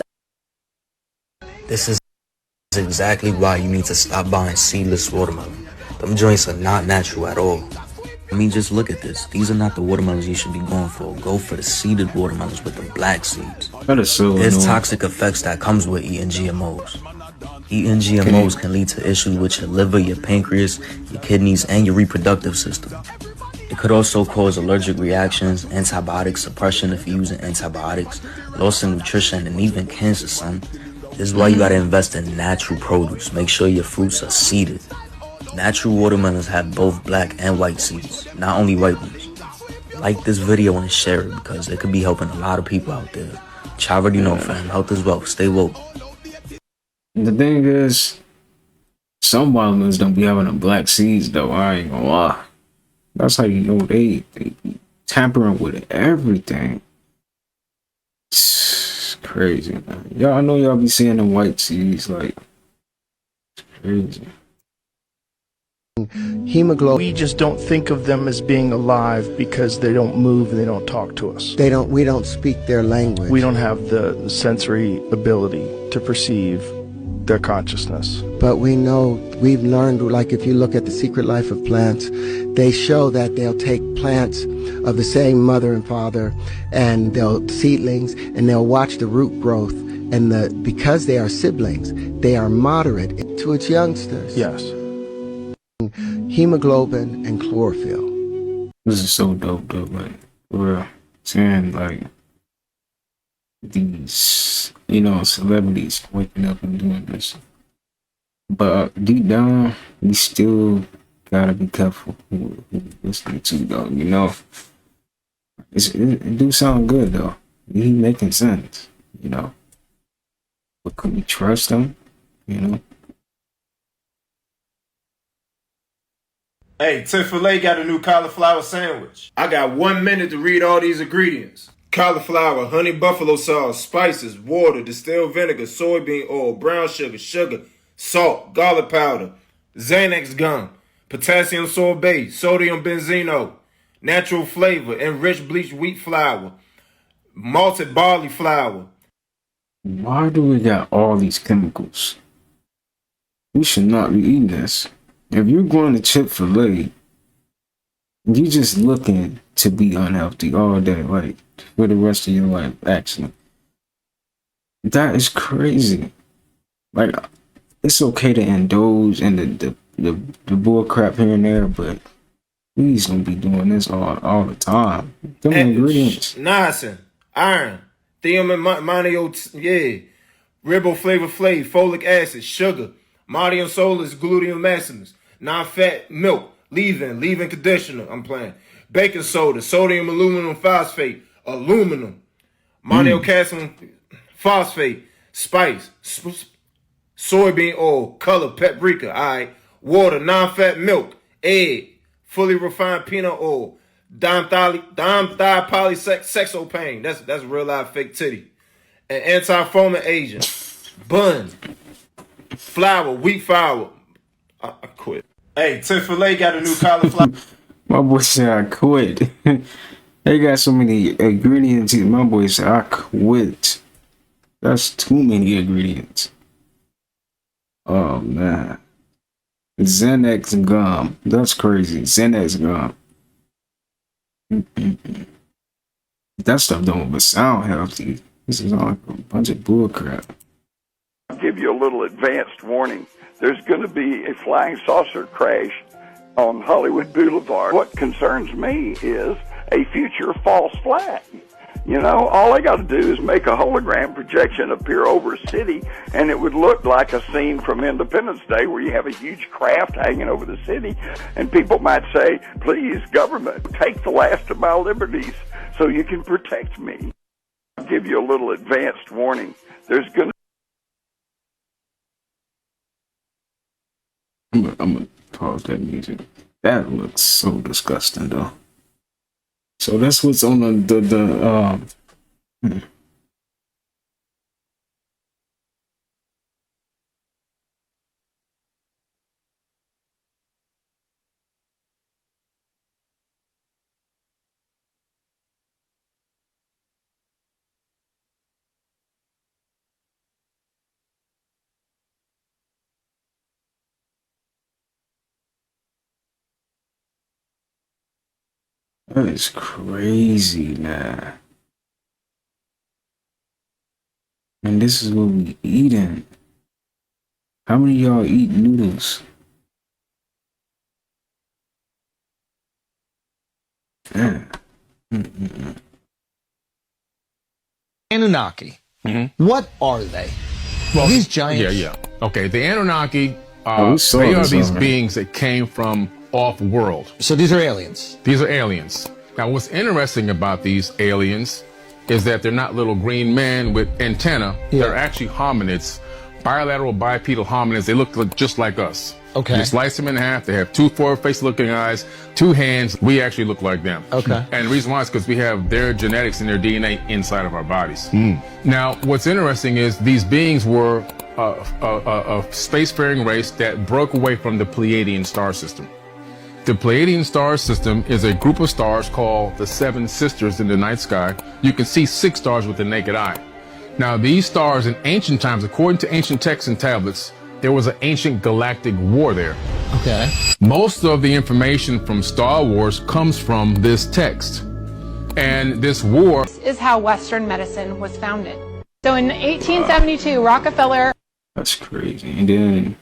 This is exactly why you need to stop buying seedless watermelon. Them joints are not natural at all. I mean, just look at this. These are not the watermelons you should be going for. Go for the seeded watermelons with the black seeds. That is so There's annoying. toxic effects that comes with eating GMOs. Eating GMOs can lead to issues with your liver, your pancreas, your kidneys, and your reproductive system. It could also cause allergic reactions, antibiotic suppression if you're using antibiotics, loss in nutrition, and even cancer, son. This is why you gotta invest in natural produce. Make sure your fruits are seeded. Natural watermelons have both black and white seeds, not only white ones. Like this video and share it because it could be helping a lot of people out there. Which I already know, fam. Health is wealth. Stay woke. The thing is, some watermelons don't be having the black seeds though. I ain't gonna lie. That's how you know they tampering with everything. It's crazy, man. Y'all, I know y'all be seeing the white seeds, like, it's crazy. Hemoglobin. We just don't think of them as being alive because they don't move and they don't talk to us. We don't speak their language. We don't have the sensory ability to perceive their consciousness. But we know, we've learned, like if you look at The Secret Life of Plants, they show that they'll take plants of the same mother and father and they'll seedlings and they'll watch the root growth, and because they are siblings, they are moderate to its youngsters. Yes. Hemoglobin and chlorophyll. This is so dope though, like, we're seeing like these, celebrities waking up and doing this. But deep down, we still gotta be careful who listening to though, It do sound good though. He making sense, But can we trust them, Hey, Chick-fil-A got a new cauliflower sandwich. I got 1 minute to read all these ingredients. Cauliflower, honey buffalo sauce, spices, water, distilled vinegar, soybean oil, brown sugar, salt, garlic powder, Xanax gum, potassium sorbate, sodium benzeno, natural flavor, enriched bleached wheat flour, malted barley flour. Why do we got all these chemicals? We should not be eating this. If you're going to Chick-fil-A, you're just looking to be unhealthy all day, like, for the rest of your life, actually. That is crazy. Like, it's okay to indulge in the bull crap here and there, but We's gonna be doing this all the time. Them ingredients. Niacin, iron, thium and riboflavin, folic acid, sugar, modium solus, gluteum maximus, non-fat milk, leave-in conditioner. I'm playing. Baking soda, sodium aluminum phosphate, aluminum, monocalcium phosphate, spice, soybean oil, color, paprika, all right, water, non-fat milk, egg, fully refined peanut oil, dimethylpolysaxopane, that's real life fake titty, an anti-foaming agent, bun, flour, wheat flour. I quit. Hey, Chick-fil-A got a new cauliflower. My boy said I quit. They got so many ingredients. My boy said I quit. That's too many ingredients. Oh man. Xanax gum. That's crazy. Xanax gum. That stuff don't even sound healthy. This is all like a bunch of bullcrap. I'll give you a little advanced warning. There's going to be a flying saucer crash on Hollywood Boulevard. What concerns me is a future false flag. You know, all I got to do is make a hologram projection appear over a city, and it would look like a scene from Independence Day where you have a huge craft hanging over the city, and people might say, please, government, take the last of my liberties so you can protect me. I'll give you a little advanced warning. There's going to... I'm gonna pause that music. That looks so disgusting, though. So that's what's on That is crazy, man. And this is what we eating. How many of y'all eat noodles? Yeah. Anunnaki. What are they? Well, these giants. Yeah. Okay, the Anunnaki, they are these beings that came from off-world. So these are aliens? These are aliens. Now, what's interesting about these aliens is that they're not little green men with antenna. Yeah. They're actually hominids, bilateral bipedal hominids. They look just like us. Okay. You slice them in half. They have two forward-facing looking eyes, two hands. We actually look like them. Okay. And the reason why is because we have their genetics and their DNA inside of our bodies. Now, what's interesting is these beings were a spacefaring race that broke away from the Pleiadian star system. The Pleiadian star system is a group of stars called the Seven Sisters in the night sky. You can see 6 stars with the naked eye. Now, these stars in ancient times, according to ancient texts and tablets, there was an ancient galactic war there. Okay. Most of the information from Star Wars comes from this text. And this war... This is how Western medicine was founded. So in 1872, Rockefeller... That's crazy. And then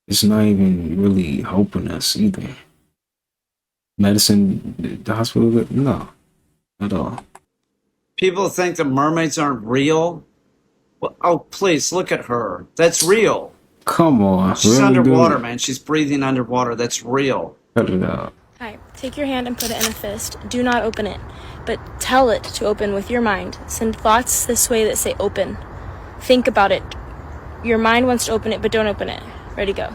it's not even really helping us either. Medicine, the hospital, no, at all. People think the mermaids aren't real. Well, oh, please, look at her. That's real. Come on. She's really underwater, man. She's breathing underwater. That's real. Cut it out. Alright, take your hand and put it in a fist. Do not open it, but tell it to open with your mind. Send thoughts this way that say open. Think about it. Your mind wants to open it, but don't open it. Ready, go.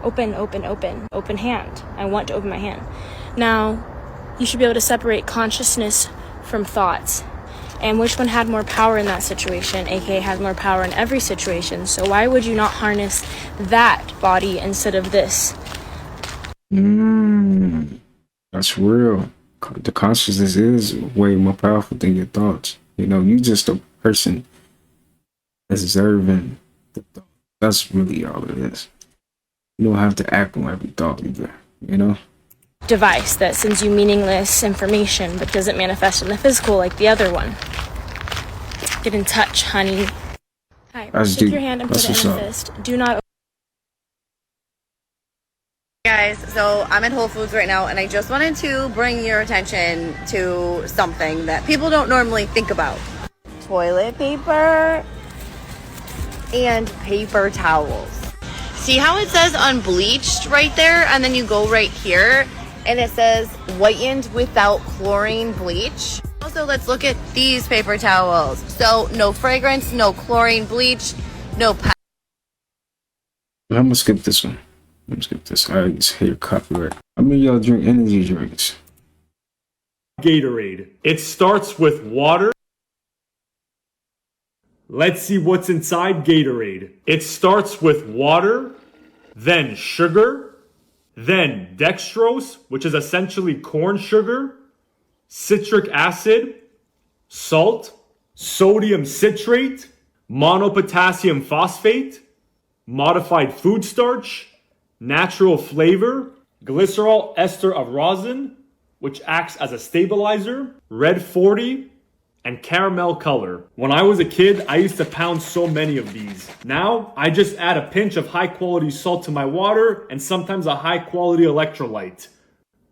Open, open, open. Open hand. I want to open my hand. Now, you should be able to separate consciousness from thoughts. And which one had more power in that situation, aka had more power in every situation. So why would you not harness that body instead of this? That's real. The consciousness is way more powerful than your thoughts. You know, you just a person observing the thought. That's really all it is. You don't have to act on every thought either, you know? Device that sends you meaningless information but doesn't manifest in the physical like the other one. Get in touch, honey. Alright, take your hand and put it in a fist. Do not Guys, so I'm at Whole Foods right now, and I just wanted to bring your attention to something that people don't normally think about. Toilet paper and paper towels. See how it says unbleached right there, and then you go right here and it says whitened without chlorine bleach. Also, let's look at these paper towels. So no fragrance, no chlorine bleach, no I'm gonna skip this one. I'm gonna skip this. I just hear copyright. I mean, y'all drink energy drinks. Gatorade. It starts with water. Let's see what's inside Gatorade. It starts with water, then sugar, then dextrose, which is essentially corn sugar, citric acid, salt, sodium citrate, monopotassium phosphate, modified food starch, natural flavor, glycerol ester of rosin, which acts as a stabilizer, red 40, and caramel color. When I was a kid, I used to pound so many of these. Now, I just add a pinch of high quality salt to my water and sometimes a high quality electrolyte.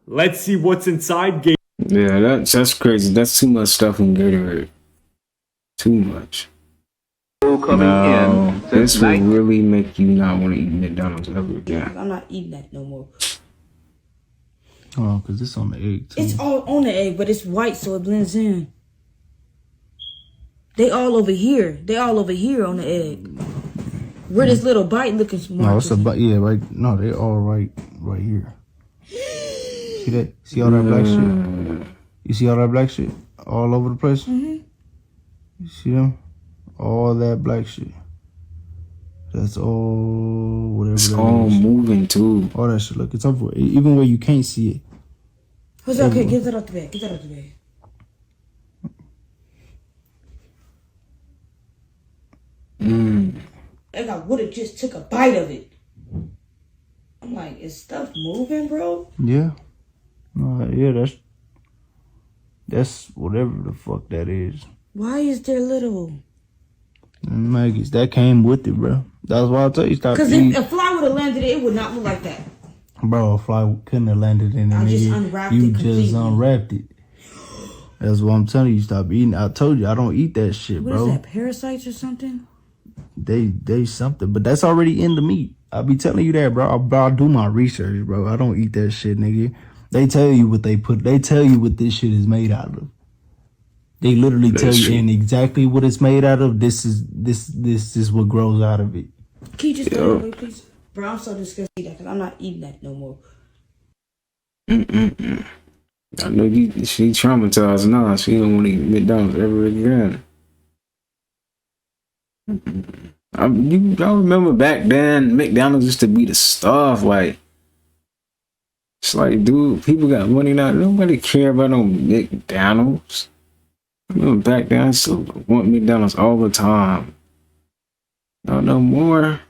Let's see what's inside Gatorade. Yeah, that's crazy. That's too much stuff in Gatorade. Too much. No, this will really make you not want to eat McDonald's ever again. I'm not eating that no more. Oh, because it's on the egg too. It's all on the egg, but it's white, so it blends in. They all over here. They all over here on the egg. Where this little bite looking smart. No, it's a bite. Yeah, right. No, they all right here. See that? See all that black shit? You see all that black shit all over the place? Mm-hmm. You see them? All that black shit. That's all whatever. It's that all is. moving too. All that shit. Look, it's up even where you can't see it. Who's okay? Get that out the bag. Get that out the bag. Like I would have just took a bite of it. I'm like, is stuff moving, bro? Yeah. Yeah, that's whatever the fuck that is. Why is there little? Maggots, that came with it, bro. That's why I tell you stop Because eating. if a fly would have landed it would not look like that. Bro, a fly couldn't have landed in it. I just unwrapped it completely. Just unwrapped it. That's what I'm telling you. Stop eating. I told you I don't eat that shit, What bro. is that, parasites or something? They something, but that's already in the meat. I be telling you that, bro. I do my research, bro. I don't eat that shit, nigga. They tell you what they put. They tell you what this shit is made out of. They literally tell you and exactly what it's made out of. This is what grows out of it. Can you just throw it away, please? Bro, I'm so disgusted because I'm not eating that no more. I know she traumatized now. She don't want to eat McDonald's ever again. Y'all remember back then, McDonald's used to be the stuff. Like, it's like, dude, people got money now. Nobody care about no McDonald's. I remember back then, I used to want McDonald's all the time. Not no more.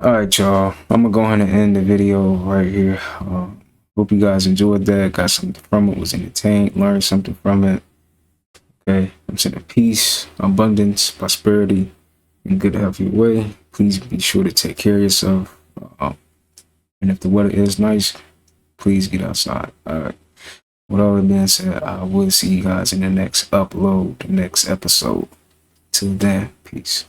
Alright, y'all. I'm gonna go ahead and end the video right here. Hope you guys enjoyed that. Got something from it. Was entertained. Learned something from it. Okay. I'm sending peace, abundance, prosperity, and good health your way. Please be sure to take care of yourself. And if the weather is nice, please get outside. Alright. With all that being said, I will see you guys in the next upload, the next episode. Till then, peace.